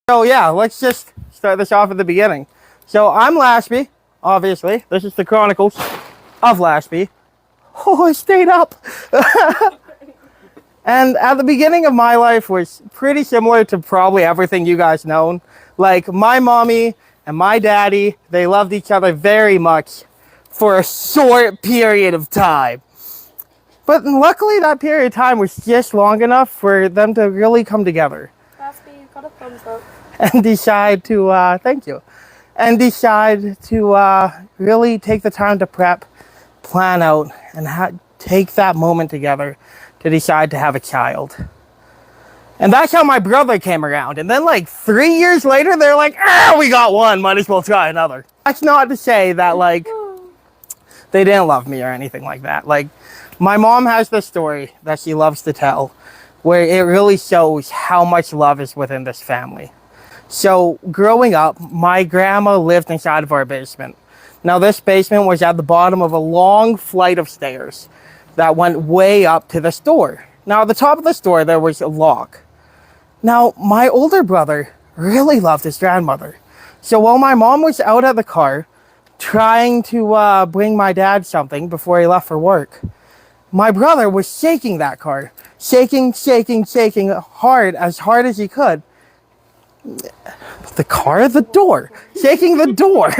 So yeah, let's just start this off at the beginning. So I'm Laspy, obviously. This is the Chronicles of Laspy. Oh, I stayed up. And at the beginning of my life was pretty similar to probably everything you guys know. Like my mommy and my daddy, they loved each other very much for a short period of time. But luckily that period of time was just long enough for them to really come together. Laspy, you got a thumbs up. And decide to, thank you. And decide to really take the time to prep, plan out, and take that moment together to decide to have a child. And that's how my brother came around. And then like 3 years later, they're like, we got one, might as well try another. That's not to say that like, they didn't love me or anything like that. Like, my mom has this story that she loves to tell, where it really shows how much love is within this family. So growing up, my grandma lived inside of our basement. Now this basement was at the bottom of a long flight of stairs that went way up to the store. Now at the top of the store, there was a lock. Now my older brother really loved his grandmother. So while my mom was out at the car trying to bring my dad something before he left for work, my brother was shaking that car. Shaking hard as he could. The car? The door. Shaking the door.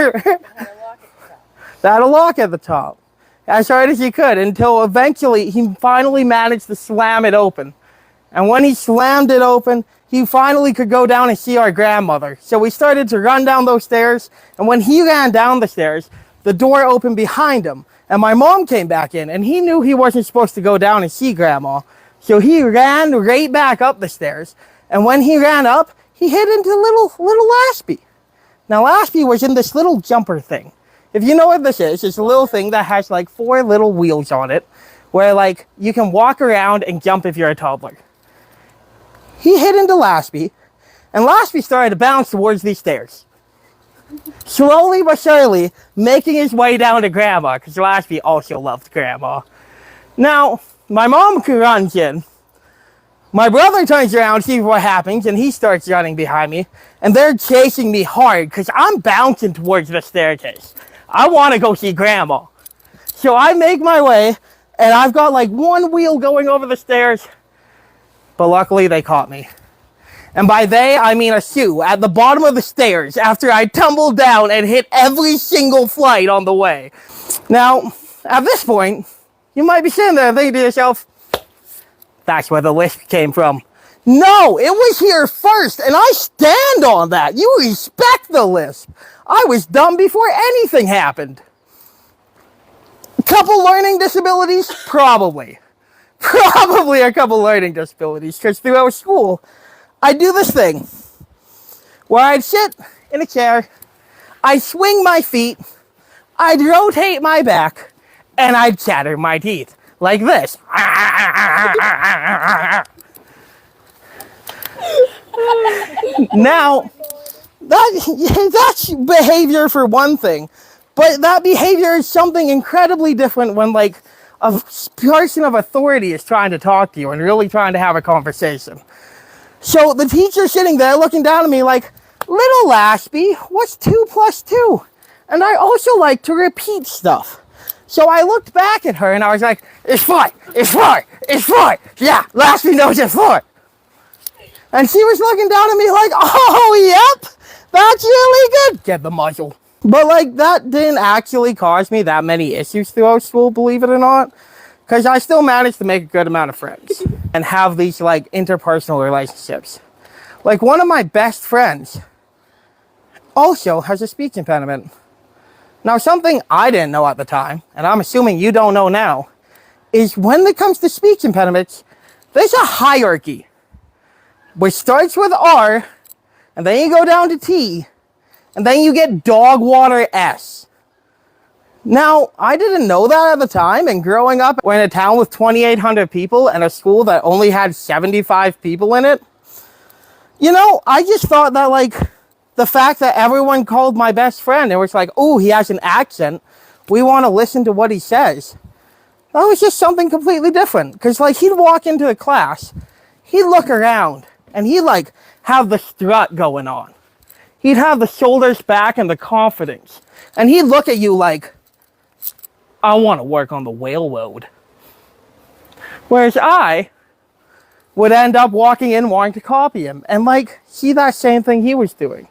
That lock at the top. As hard as he could, until eventually he finally managed to slam it open. And when he slammed it open, he finally could go down and see our grandmother. So we started to run down those stairs, and when he ran down the stairs, the door opened behind him. And my mom came back in, and he knew he wasn't supposed to go down and see Grandma. So he ran right back up the stairs. And when he ran up, he hit into little Laspy. Now Laspy was in this little jumper thing. If you know what this is, it's a little thing that has like 4 little wheels on it, where like you can walk around and jump if you're a toddler. He hit into Laspy, and Laspy started to bounce towards these stairs. Slowly but surely, making his way down to Grandma, because Laspy also loved Grandma. Now, my mom runs in. My brother turns around, sees what happens, and he starts running behind me. And they're chasing me hard, because I'm bouncing towards the staircase. I want to go see Grandma. So I make my way, and I've got like one wheel going over the stairs. But luckily, they caught me. And by they, I mean a shoe at the bottom of the stairs after I tumbled down and hit every single flight on the way. Now, at this point, you might be sitting there thinking to yourself, that's where the lisp came from. No, it was here first, and I stand on that. You respect the lisp. I was dumb before anything happened. A couple learning disabilities? Probably. Probably a couple learning disabilities, because throughout school, I do this thing where I'd sit in a chair, I'd swing my feet, I'd rotate my back, and I'd chatter my teeth like this. Now, that's behavior for one thing, but that behavior is something incredibly different when like a person of authority is trying to talk to you and really trying to have a conversation. So the teacher's sitting there looking down at me like, little Laspy, what's 2 plus 2? And I also like to repeat stuff. So I looked back at her and I was like, it's 4, it's 4, it's 4. Yeah, Laspy knows it's 4. And she was looking down at me like, oh, yep, that's really good. Get the muzzle. But like that didn't actually cause me that many issues throughout school, believe it or not. Because I still managed to make a good amount of friends and have these like interpersonal relationships. Like one of my best friends also has a speech impediment. Now something I didn't know at the time, and I'm assuming you don't know now, is when it comes to speech impediments, there's a hierarchy. Which starts with R, and then you go down to T, and then you get dog water S. Now, I didn't know that at the time, and growing up, we're in a town with 2,800 people and a school that only had 75 people in it. You know, I just thought that, like, the fact that everyone called my best friend, and was like, oh, he has an accent, we want to listen to what he says. That was just something completely different, because, like, he'd walk into the class, he'd look around, And he'd like have the strut going on. He'd have the shoulders back and the confidence. And he'd look at you like, I want to work on the railroad. Whereas I would end up walking in wanting to copy him and like see that same thing he was doing.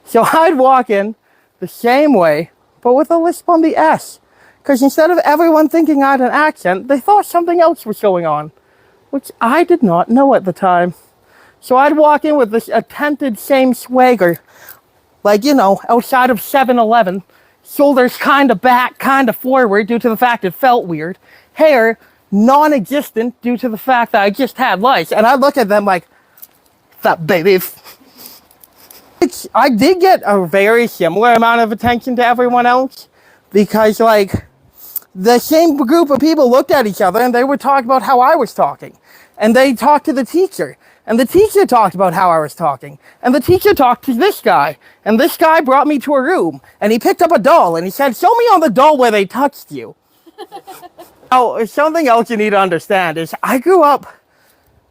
So I'd walk in the same way, but with a lisp on the S. Because instead of everyone thinking I had an accent, they thought something else was going on, which I did not know at the time. So I'd walk in with this attempted same swagger, like, you know, outside of 7-Eleven, shoulders kind of back, kind of forward due to the fact it felt weird, hair non-existent due to the fact that I just had lice, and I'd look at them like, that baby. I did get a very similar amount of attention to everyone else, because like, the same group of people looked at each other and they would talk about how I was talking. And they talked to the teacher. And the teacher talked about how I was talking. And the teacher talked to this guy. And this guy brought me to a room. And he picked up a doll and he said, show me on the doll where they touched you. Oh, something else you need to understand is I grew up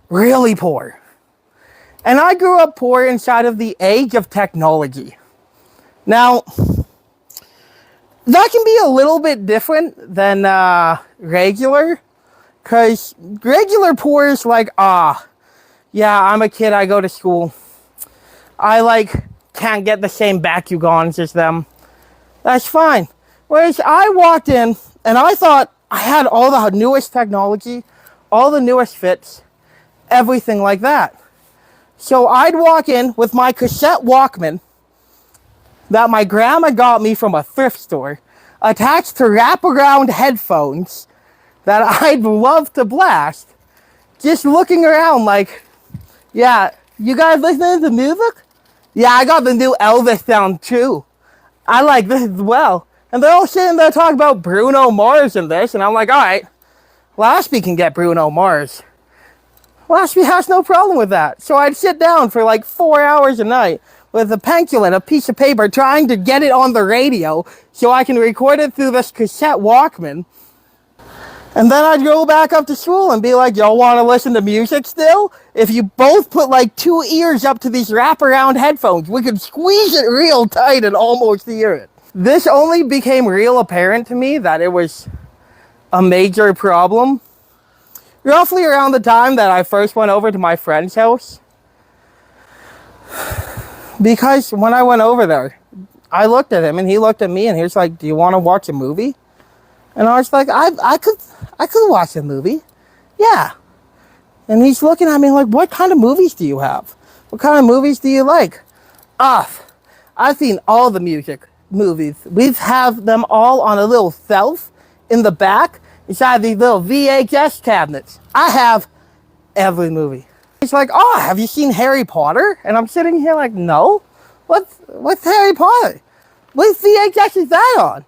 really poor. And I grew up poor inside of the age of technology. Now, that can be a little bit different than regular, because regular poor is like, yeah, I'm a kid, I go to school. I like can't get the same Bakugans as them. That's fine. Whereas I walked in and I thought I had all the newest technology, all the newest fits, everything like that. So I'd walk in with my cassette Walkman that my grandma got me from a thrift store, attached to wraparound headphones that I'd love to blast, just looking around like, yeah, you guys listening to music? Yeah, I got the new Elvis sound too. I like this as well. And they're all sitting there talking about Bruno Mars and this, and I'm like, all right, Laspy can get Bruno Mars. Laspy has no problem with that. So I'd sit down for like 4 hours a night with a pencil and a piece of paper trying to get it on the radio so I can record it through this cassette Walkman. And then I'd go back up to school and be like, y'all want to listen to music still? If you both put like 2 ears up to these wraparound headphones, we could squeeze it real tight and almost hear it. This only became real apparent to me that it was a major problem roughly around the time that I first went over to my friend's house. Because when I went over there, I looked at him and he looked at me and he was like, do you want to watch a movie? And I was like, I could watch a movie. Yeah. And he's looking at me like, what kind of movies do you have? What kind of movies do you like? I've seen all the movies. We have them all on a little shelf in the back inside these little VHS cabinets. I have every movie. He's like, oh, have you seen Harry Potter? And I'm sitting here like, no. What's Harry Potter? What VHS is that on?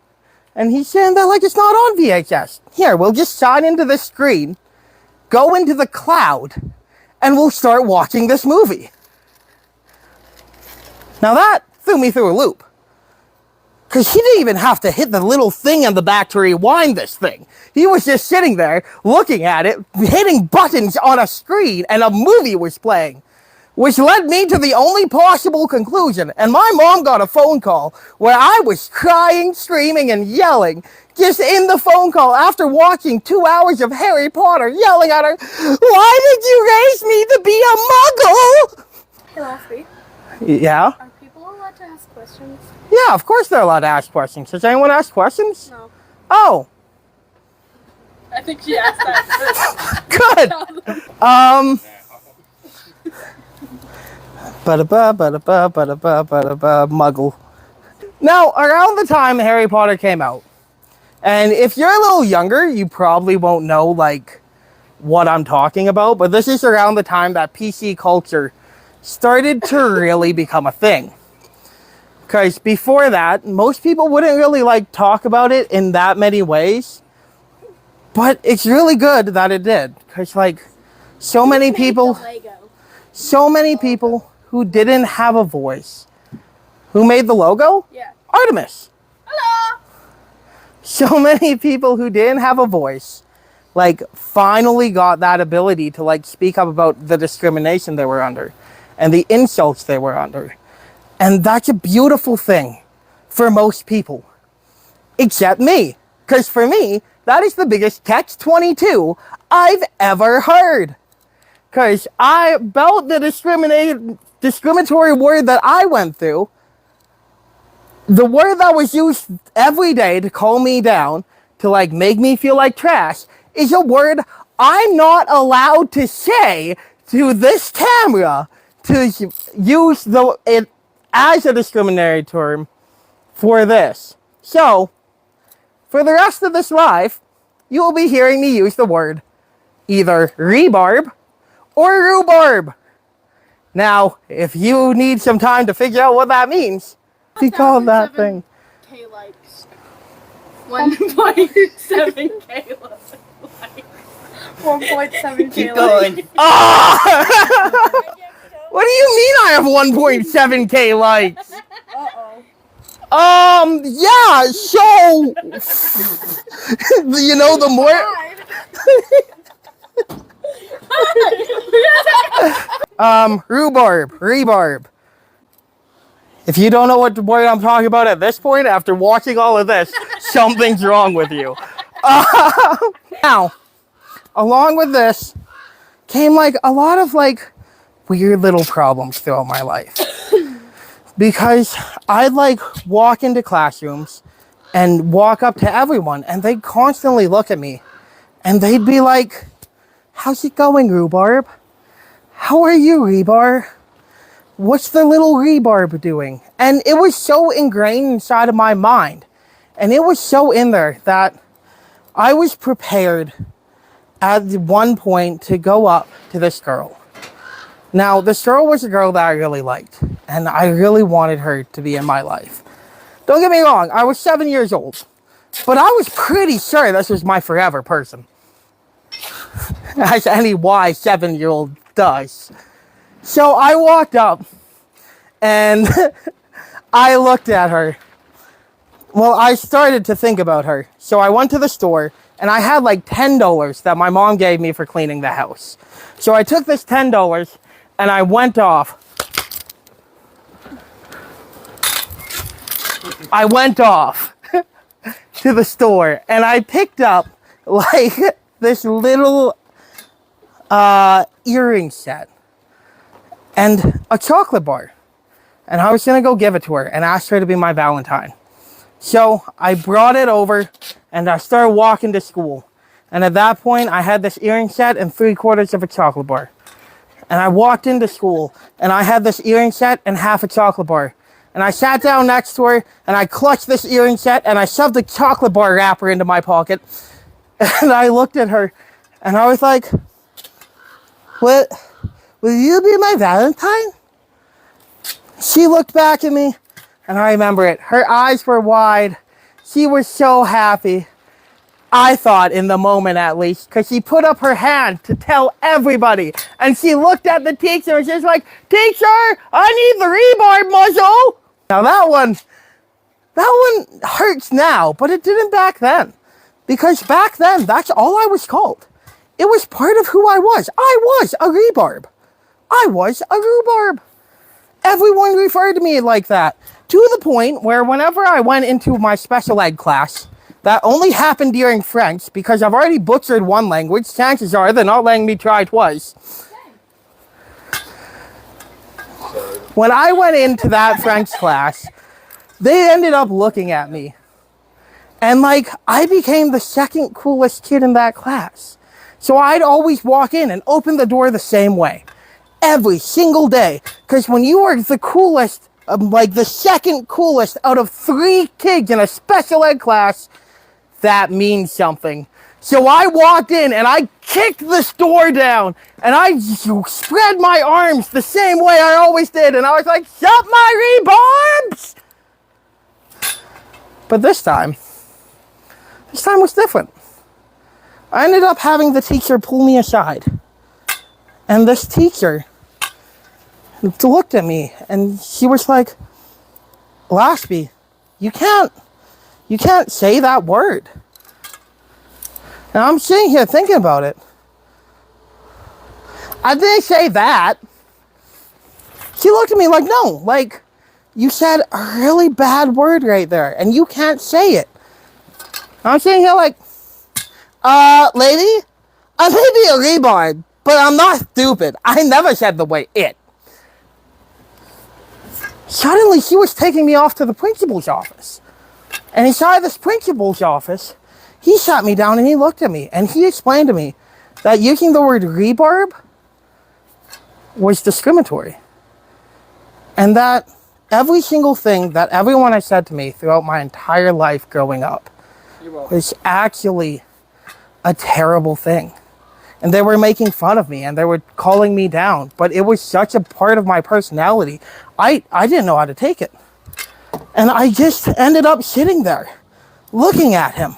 And he's saying that like it's not on VHS. Here, we'll just sign into the screen, go into the cloud, and we'll start watching this movie. Now that threw me through a loop. Because he didn't even have to hit the little thing in the back to rewind this thing. He was just sitting there, looking at it, hitting buttons on a screen, and a movie was playing. Which led me to the only possible conclusion. And my mom got a phone call where I was crying, screaming, and yelling just in the phone call after watching 2 hours of Harry Potter, yelling at her, why did you raise me to be a muggle? Hey, Laspy. Yeah? Are people allowed to ask questions? Yeah, of course they're allowed to ask questions. Does anyone ask questions? No. Oh. I think she asked that. Good. Muggle. Now, around the time Harry Potter came out, and if you're a little younger, you probably won't know, like, what I'm talking about, but this is around the time that PC culture started to really become a thing. Because before that, most people wouldn't really, like, talk about it in that many ways, but it's really good that it did, because, like, so many people who didn't have a voice. Who made the logo? Yeah. Artemis. Hello! So many people who didn't have a voice like finally got that ability to like speak up about the discrimination they were under and the insults they were under. And that's a beautiful thing for most people, except me. Because for me, that is the biggest catch-22 I've ever heard. Because about the discriminatory word that I went through, the word that was used every day to call me down, to like make me feel like trash, is a word I'm not allowed to say to this camera, to use it as a discriminatory term for this. So, for the rest of this live, you will be hearing me use the word either rebarb or rhubarb. Now, if you need some time to figure out what that means, he called that thing. K likes. 1.7K likes. 1.7K Keep likes. going. Ah! What do you mean I have 1.7K likes? Yeah, so, you know, the more, rebarb. If you don't know what word I'm talking about at this point, after watching all of this, something's wrong with you. Now, along with this, came like a lot of like weird little problems throughout my life. Because I'd like walk into classrooms and walk up to everyone and they'd constantly look at me and they'd be like, "How's it going, rhubarb? How are you, rebarb? What's the little rebarb doing?" And it was so ingrained inside of my mind. And it was so in there that I was prepared at one point to go up to this girl. Now, this girl was a girl that I really liked, and I really wanted her to be in my life. Don't get me wrong, I was 7 years old, but I was pretty sure this was my forever person. As any wise 7-year-old does. So I walked up, and I looked at her. Well, I started to think about her. So I went to the store, and I had like $10 that my mom gave me for cleaning the house. So I took this $10, and I went off. To the store, and I picked up like this little earring set and a chocolate bar. And I was gonna go give it to her and ask her to be my Valentine. So I brought it over and I started walking to school. And at that point, I had this earring set and 3/4 of a chocolate bar. And I walked into school and I had this earring set and half a chocolate bar. And I sat down next to her and I clutched this earring set and I shoved the chocolate bar wrapper into my pocket. And I looked at her and I was like, "What? Will you be my Valentine?" She looked back at me and I remember it. Her eyes were wide. She was so happy. I thought, in the moment at least, because she put up her hand to tell everybody. And she looked at the teacher and she's like, "Teacher, I need the rebarb muzzle." Now that one hurts now, but it didn't back then. Because back then, that's all I was called. It was part of who I was. I was a rebarb. I was a rhubarb. Everyone referred to me like that. To the point where whenever I went into my special ed class, that only happened during French, because I've already butchered one language, chances are they're not letting me try twice. When I went into that French class, they ended up looking at me. And like, I became the second coolest kid in that class. So I'd always walk in and open the door the same way. Every single day. Because when you are the coolest, like the second coolest out of 3 kids in a special ed class, that means something. So I walked in and I kicked this door down and I spread my arms the same way I always did. And I was like, "Sup, my rebarbs!" But this time was different. I ended up having the teacher pull me aside. And this teacher looked at me and she was like, "Laspy, you can't say that word." And I'm sitting here thinking about it. I didn't say that. She looked at me like, no, like, you said a really bad word right there, and you can't say it. I'm sitting here like, lady, I may be a retard, but I'm not stupid. I never said the word it. Suddenly, she was taking me off to the principal's office. And inside this principal's office, he sat me down and he looked at me, and he explained to me that using the word rebarb was discriminatory. And that every single thing that everyone has said to me throughout my entire life growing up was actually a terrible thing. And they were making fun of me and they were calling me down. But it was such a part of my personality. I didn't know how to take it. And I just ended up sitting there looking at him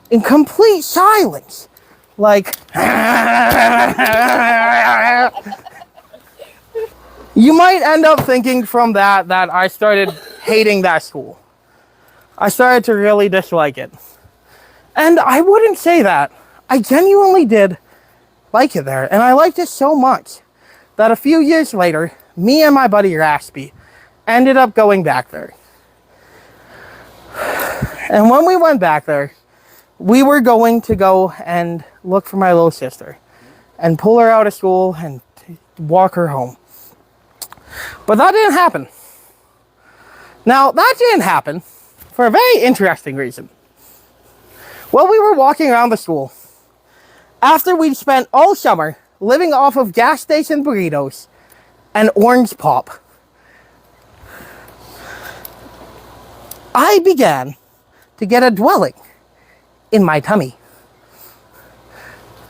in complete silence. Like, you might end up thinking from that I started hating that school. I started to really dislike it. And I wouldn't say that. I genuinely did like it there. And I liked it so much that a few years later, me and my buddy Laspy ended up going back there. And when we went back there, we were going to go and look for my little sister and pull her out of school and walk her home. But that didn't happen. Now, that didn't happen for a very interesting reason. While we were walking around the school, after we'd spent all summer living off of gas station burritos and orange pop, I began to get a dwelling in my tummy.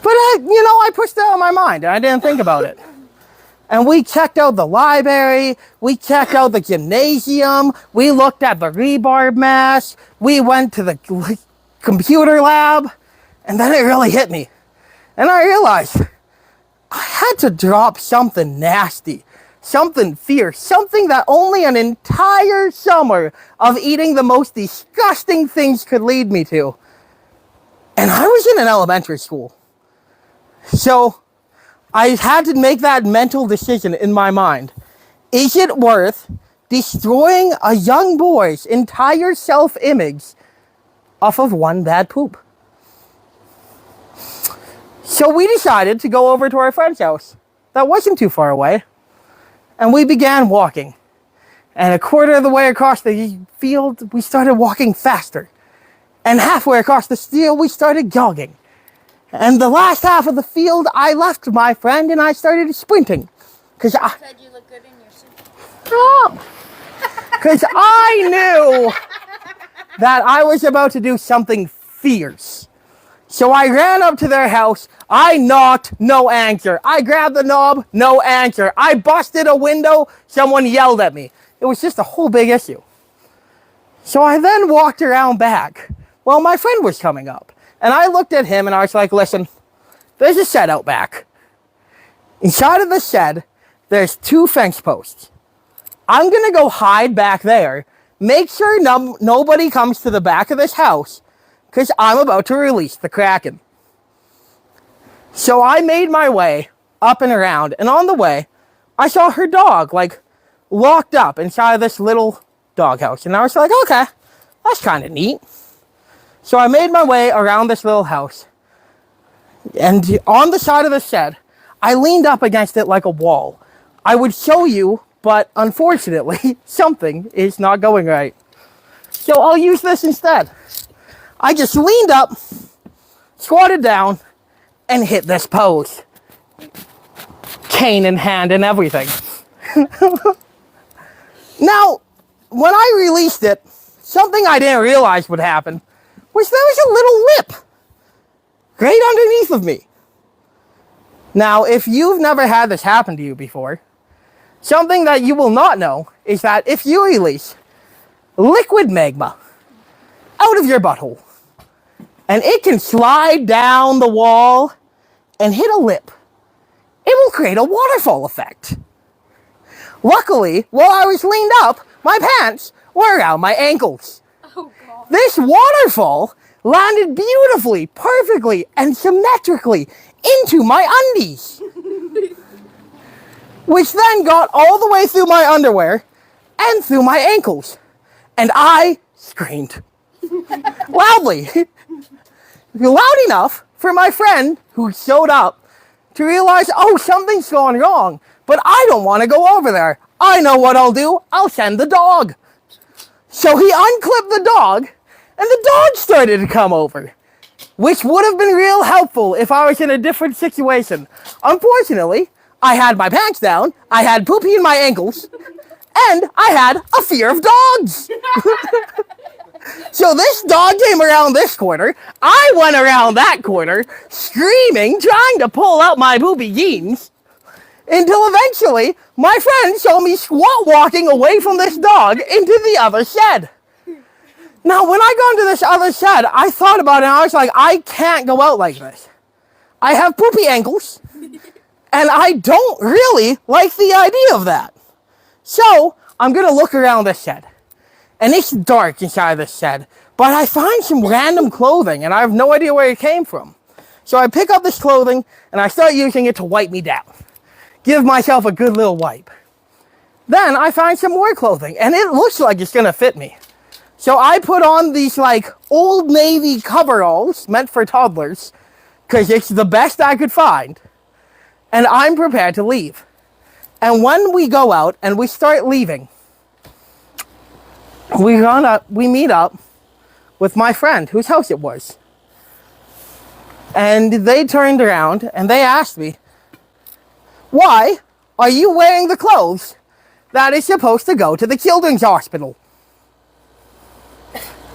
But I pushed it out of my mind and I didn't think about it. And we checked out the library, we checked out the gymnasium, we looked at the rebarb mask, we went to the computer lab, and then it really hit me. And I realized I had to drop something nasty, something fierce, something that only an entire summer of eating the most disgusting things could lead me to. And I was in an elementary school. So I had to make that mental decision in my mind. Is it worth destroying a young boy's entire self-image off of one bad poop? So we decided to go over to our friend's house that wasn't too far away. And we began walking. And a quarter of the way across the field, we started walking faster. And halfway across the field, we started jogging. And the last half of the field, I left my friend and I started sprinting. Because You said you look good in your suit. Because I knew that I was about to do something fierce. So I ran up to their house. I knocked, no answer. I grabbed the knob, no answer. I busted a window, someone yelled at me. It was just a whole big issue. So I then walked around back. Well, my friend was coming up. And I looked at him and I was like, listen, there's a shed out back. Inside of the shed, there's 2 fence posts. I'm going to go hide back there. Make sure nobody comes to the back of this house because I'm about to release the Kraken. So I made my way up and around. And on the way, I saw her dog locked up inside of this little doghouse. And I was like, okay, that's kind of neat. So I made my way around this little house. And on the side of the shed, I leaned up against it like a wall. I would show you, but unfortunately, something is not going right. So I'll use this instead. I just leaned up, squatted down, and hit this pose. Cane in hand and everything. Now, when I released it, something I didn't realize would happen was there was a little lip right underneath of me. Now, if you've never had this happen to you before, something that you will not know is that if you release liquid magma out of your butthole, and it can slide down the wall and hit a lip, it will create a waterfall effect. Luckily, while I was leaned up, my pants were around my ankles. Oh, God. This waterfall landed beautifully, perfectly, and symmetrically into my undies. Which then got all the way through my underwear and through my ankles. And I screamed. Loudly. Loud enough for my friend who showed up to realize, oh, something's going wrong, but I don't want to go over there. I know what I'll do. I'll send the dog. So he unclipped the dog, and the dog started to come over, which would have been real helpful if I was in a different situation. Unfortunately, I had my pants down, I had poopy in my ankles, and I had a fear of dogs. So this dog came around this corner, I went around that corner, screaming, trying to pull out my poopy jeans, until eventually my friend saw me squat walking away from this dog into the other shed. Now, when I got into this other shed, I thought about it and I was like, I can't go out like this. I have poopy ankles, and I don't really like the idea of that. So, I'm going to look around this shed. And it's dark inside this shed, but I find some random clothing, and I have no idea where it came from. So I pick up this clothing, and I start using it to wipe me down. Give myself a good little wipe. Then I find some more clothing, and it looks like it's going to fit me. So I put on these like Old Navy coveralls meant for toddlers, because it's the best I could find. And I'm prepared to leave. And when we go out and we start leaving, we meet up with my friend whose house it was. And they turned around and they asked me, why are you wearing the clothes that is supposed to go to the children's hospital?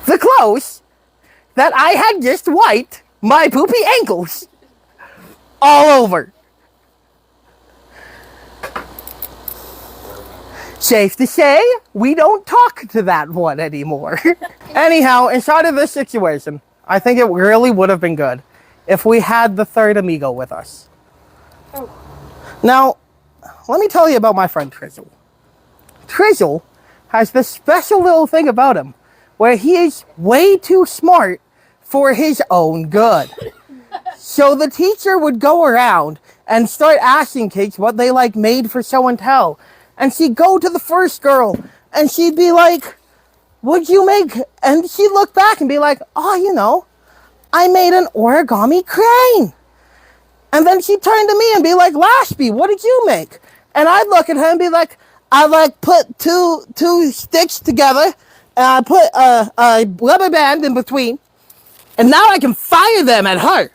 The clothes that I had just wiped my poopy ankles all over. Safe to say, we don't talk to that one anymore. Anyhow, inside of this situation, I think it really would have been good if we had the third amigo with us. Oh. Now, let me tell you about my friend Trizzle. Trizzle has this special little thing about him where he is way too smart for his own good. So the teacher would go around and start asking kids what they like made for show and tell. And she'd go to the first girl and she'd be like, what'd you make? And she'd look back and be like, oh, you know, I made an origami crane. And then she'd turn to me and be like, Laspy, what did you make? And I'd look at her and be like, I like put two sticks together and I put a rubber band in between. And now I can fire them at her.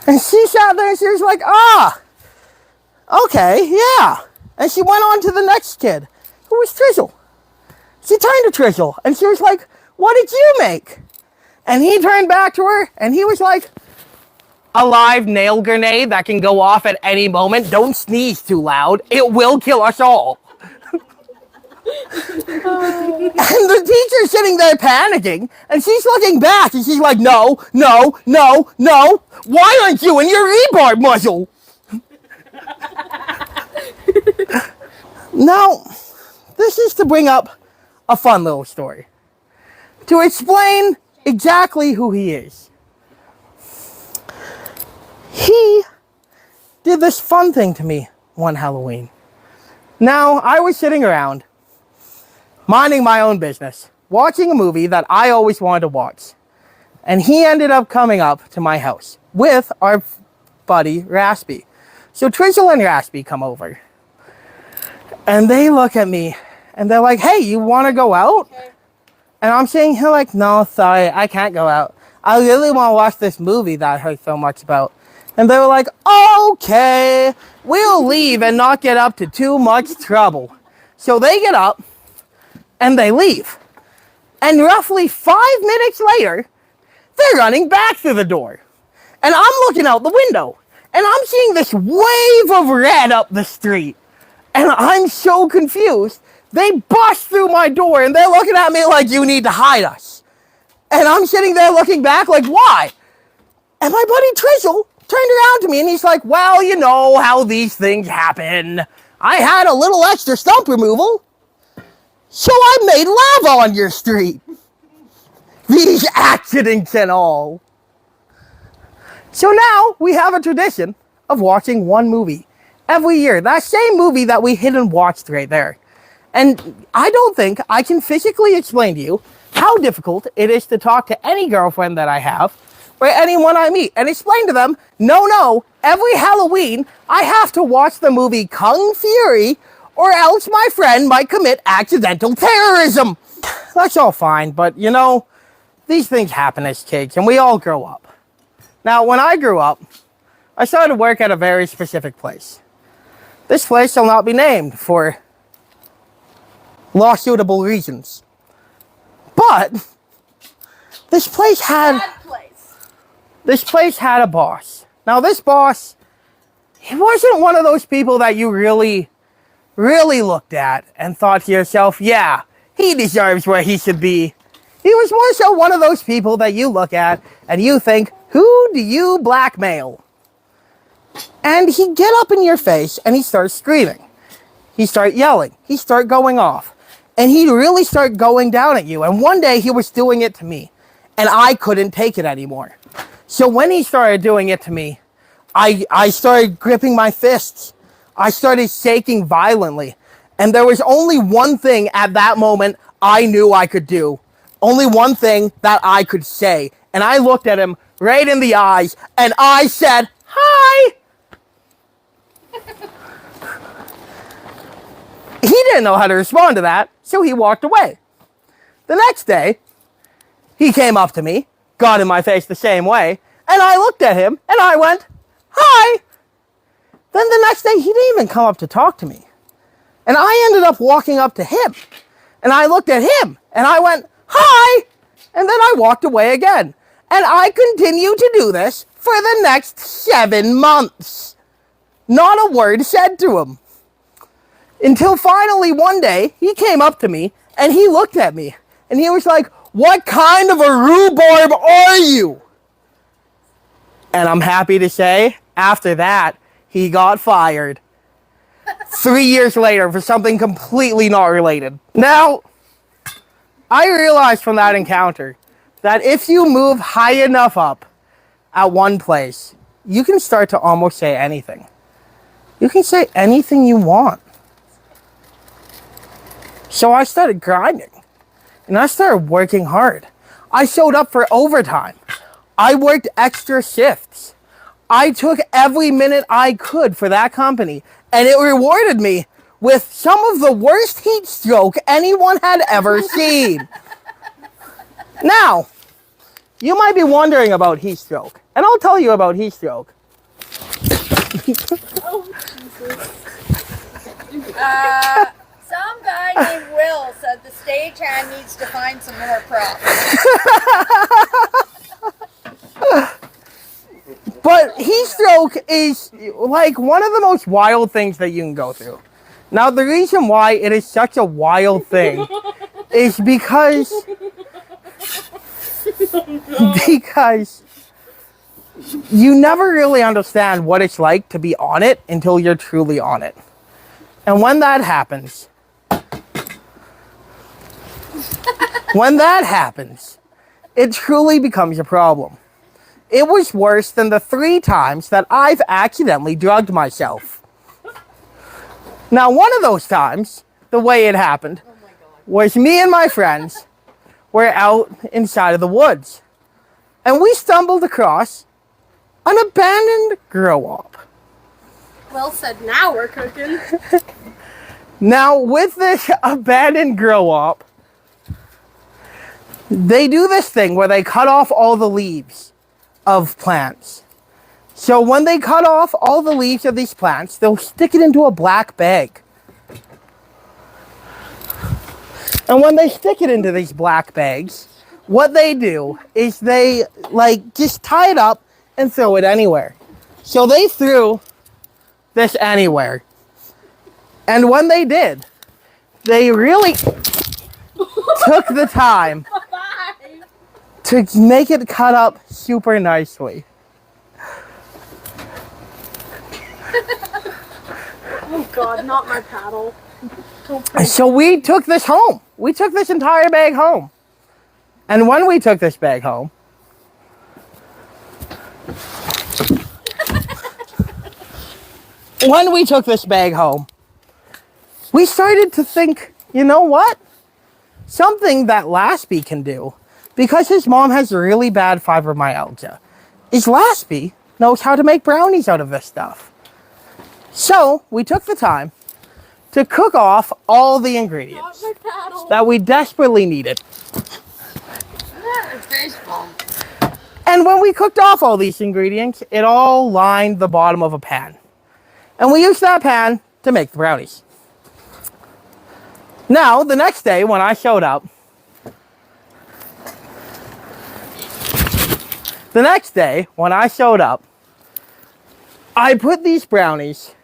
And she sat there and she was like, okay, yeah. And she went on to the next kid, who was Trizzle. She turned to Trizzle, and she was like, what did you make? And he turned back to her, and he was like, a live nail grenade that can go off at any moment. Don't sneeze too loud. It will kill us all. And the teacher's sitting there panicking, and she's looking back, and she's like, no. Why aren't you in your rebar muzzle? Now, this is to bring up a fun little story. To explain exactly who he is. He did this fun thing to me one Halloween. Now, I was sitting around, minding my own business, watching a movie that I always wanted to watch. And he ended up coming up to my house with our buddy, Raspy. So Trizzle and Raspy come over. And they look at me, and they're like, hey, you want to go out? Okay. And I'm saying, here like, no, sorry, I can't go out. I really want to watch this movie that I heard so much about. And they were like, okay, we'll leave and not get up to too much trouble. So they get up, and they leave. And roughly 5 minutes later, they're running back through the door. And I'm looking out the window, and I'm seeing this wave of red up the street. And I'm so confused. They bust through my door, and they're looking at me like, you need to hide us. And I'm sitting there looking back like, why? And my buddy Trizzle turned around to me, and he's like, well, you know how these things happen. I had a little extra stump removal, so I made lava on your street. These accidents and all. So now we have a tradition of watching one movie every year. That same movie that we hid and watched right there. And I don't think I can physically explain to you how difficult it is to talk to any girlfriend that I have or anyone I meet and explain to them, no, every Halloween I have to watch the movie Kung Fury or else my friend might commit accidental terrorism. That's all fine, but you know, these things happen as kids and we all grow up. Now, when I grew up, I started work at a very specific place. This place shall not be named for lawsuitable reasons. But this place had a boss. Now this boss, he wasn't one of those people that you really looked at and thought to yourself, yeah, he deserves where he should be. He was more so one of those people that you look at and you think, who do you blackmail? And he'd get up in your face and he'd start screaming. He'd start yelling. He'd start going off. And he'd really start going down at you. And one day he was doing it to me. And I couldn't take it anymore. So when he started doing it to me, I started gripping my fists. I started shaking violently. And there was only one thing at that moment I knew I could do. Only one thing that I could say. And I looked at him right in the eyes and I said, hi! He didn't know how to respond to that, so he walked away. The next day, he came up to me, got in my face the same way, and I looked at him and I went, hi! Then the next day, he didn't even come up to talk to me. And I ended up walking up to him, and I looked at him and I went, hi! And then I walked away again. And I continued to do this for the next 7 months. Not a word said to him. Until finally one day, he came up to me and he looked at me and he was like, what kind of a rhubarb are you? And I'm happy to say, after that, he got fired. 3 years later for something completely not related. Now, I realized from that encounter that if you move high enough up at one place, you can start to almost say anything. You can say anything you want. So I started grinding and I started working hard. I showed up for overtime. I worked extra shifts. I took every minute I could for that company and it rewarded me with some of the worst heat stroke anyone had ever seen. Now, you might be wondering about heat stroke, and I'll tell you about heat stroke. Oh, Jesus. Some guy named Will said the stagehand needs to find some more props. But heat stroke is like one of the most wild things that you can go through. Now, the reason why it is such a wild thing is because you never really understand what it's like to be on it until you're truly on it. And when that happens, it truly becomes a problem. It was worse than the 3 times that I've accidentally drugged myself. Now, one of those times, the way it happened, was me and my friends were out inside of the woods. And we stumbled across an abandoned grow-op. Well said, now we're cooking. Now, with this abandoned grow-op, they do this thing where they cut off all the leaves of plants. So when they cut off all the leaves of these plants, they'll stick it into a black bag. And when they stick it into these black bags, what they do is they just tie it up and throw it anywhere. So they threw this anywhere. And when they did, they really took the time to make it cut up super nicely. Oh God, not my paddle. So we took this home. We took this entire bag home. And when we took this bag home, we started to think, you know what? Something that Laspy can do, because his mom has really bad fibromyalgia, is Laspy knows how to make brownies out of this stuff. So we took the time to cook off all the ingredients that we desperately needed. And when we cooked off all these ingredients, it all lined the bottom of a pan. And we used that pan to make the brownies. Now, the next day when I showed up, I put these brownies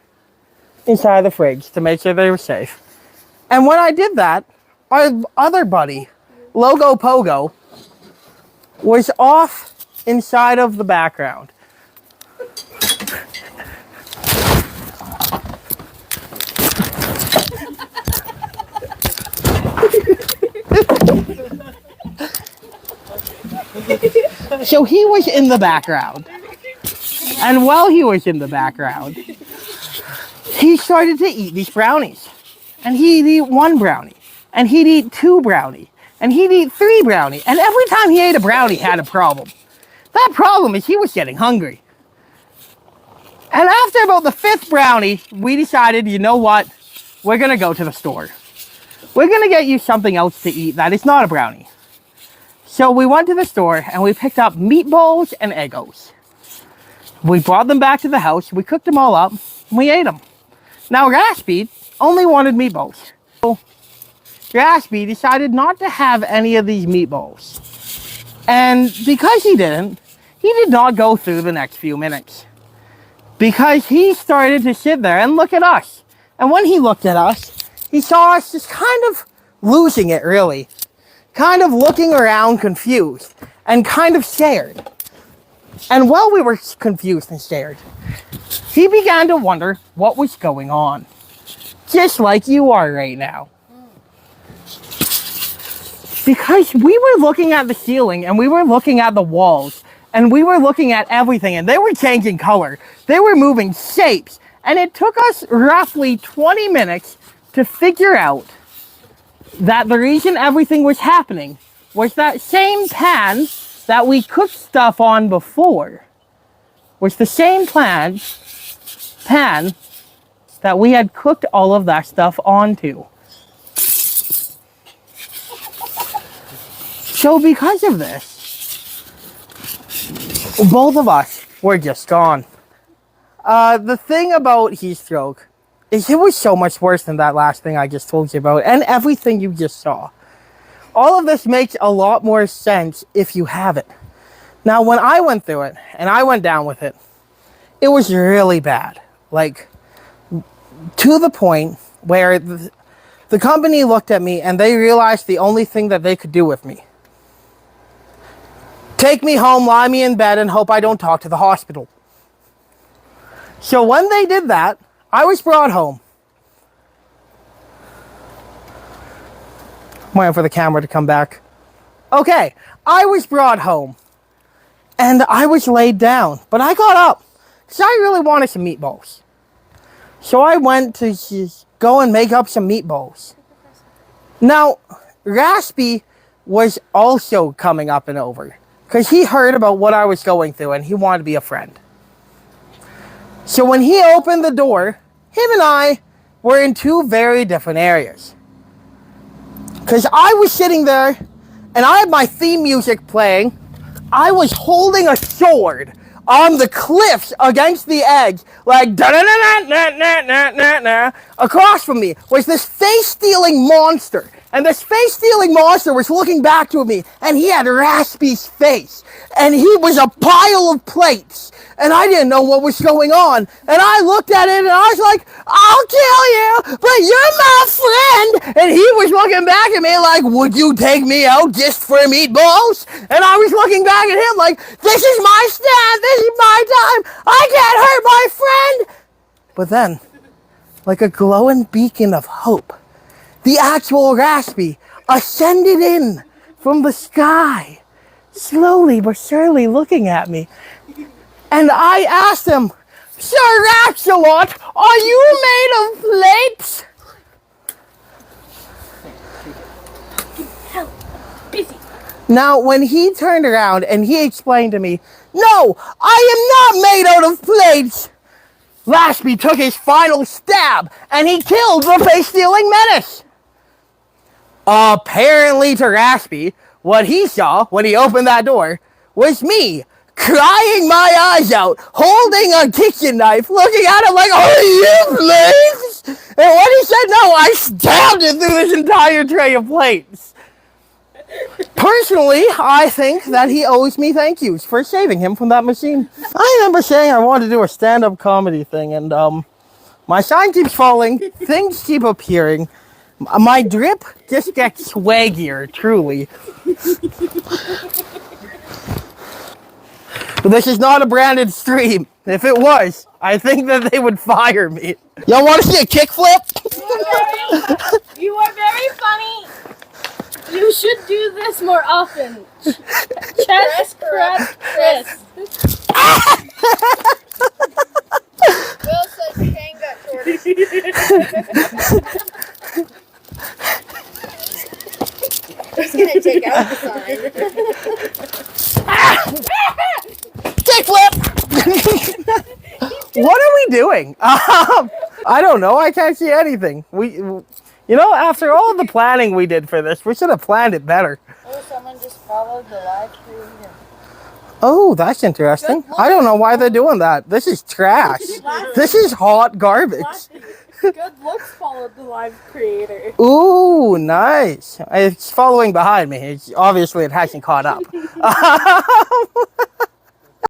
inside the fridge to make sure they were safe. And when I did that, our other buddy, Logo Pogo, was off inside of the background. So he was in the background. And while he was in the background, he started to eat these brownies. And he'd eat 1 brownie. And he'd eat 2 brownie. And he'd eat 3 brownie. And every time he ate a brownie, he had a problem. That problem is he was getting hungry. And after about the 5th brownie, we decided, you know what? We're going to go to the store. We're going to get you something else to eat that is not a brownie. So we went to the store and we picked up meatballs and Eggos. We brought them back to the house. We cooked them all up and we ate them. Now Raspy only wanted meatballs. So Raspy decided not to have any of these meatballs. And because he did not go through the next few minutes. Because he started to sit there and look at us. And when he looked at us, he saw us just kind of losing it, really. Kind of looking around confused and kind of scared. And while we were confused and scared, he began to wonder what was going on. Just like you are right now. Because we were looking at the ceiling and we were looking at the walls and we were looking at everything and they were changing color. They were moving shapes. And it took us roughly 20 minutes to figure out that the reason everything was happening was that same pan that we cooked stuff on before was the same pan that we had cooked all of that stuff onto. So because of this, both of us were just gone. The thing about heat stroke is it was so much worse than that last thing I just told you about and everything you just saw. All of this makes a lot more sense if you have it. Now, when I went through it and I went down with it, it was really bad. Like, to the point where the company looked at me and they realized the only thing that they could do with me. Take me home, lie me in bed, and hope I don't talk to the hospital. So when they did that, I was brought home. I'm waiting for the camera to come back. Okay, I was brought home. And I was laid down. But I got up. Because I really wanted some meatballs. So I went to just go and make up some meatballs. Now, Raspy was also coming up and over. Because he heard about what I was going through and he wanted to be a friend. So when he opened the door, him and I were in 2 very different areas. Because I was sitting there, and I had my theme music playing. I was holding a sword on the cliffs against the edge, like da-na-na-na-na-na-na-na. Across from me was this face-stealing monster. And this face-stealing monster was looking back to me, and he had Raspy's face. And he was a pile of plates. And I didn't know what was going on. And I looked at it, and I was like, I'll kill you, but you're my friend. And he was looking back at me like, would you take me out just for meatballs? And I was looking back at him like, this is my stand, this is my time. I can't hurt my friend. But then, like a glowing beacon of hope, the actual Raspy ascended in from the sky, slowly but surely looking at me. And I asked him, Sir Axolot, are you made of plates? Hell, busy. Now, when he turned around and he explained to me, no, I am not made out of plates, Laspy took his final stab and he killed the face-stealing menace. Apparently to Raspy, what he saw when he opened that door was me crying my eyes out, holding a kitchen knife, looking at him like, are you plates? And when he said no, I stabbed him through this entire tray of plates. Personally, I think that he owes me thank yous for saving him from that machine. I remember saying I wanted to do a stand-up comedy thing, and my sign keeps falling, things keep appearing. My drip just gets swaggier, truly. But this is not a branded stream. If it was, I think that they would fire me. Y'all want to see a kickflip? You are very funny. You should do this more often. Chest press, Chris. Will said Shane got shorted. He's gonna take out the sign. Kickflip! What are we doing? I don't know. I can't see anything. You know, after all the planning we did for this, we should have planned it better. Oh, someone just followed the live creator. Oh, that's interesting. I don't know why they're doing that. This is trash. This is hot garbage. Good looks followed the live creator. Ooh, nice. It's following behind me. Obviously, it hasn't caught up.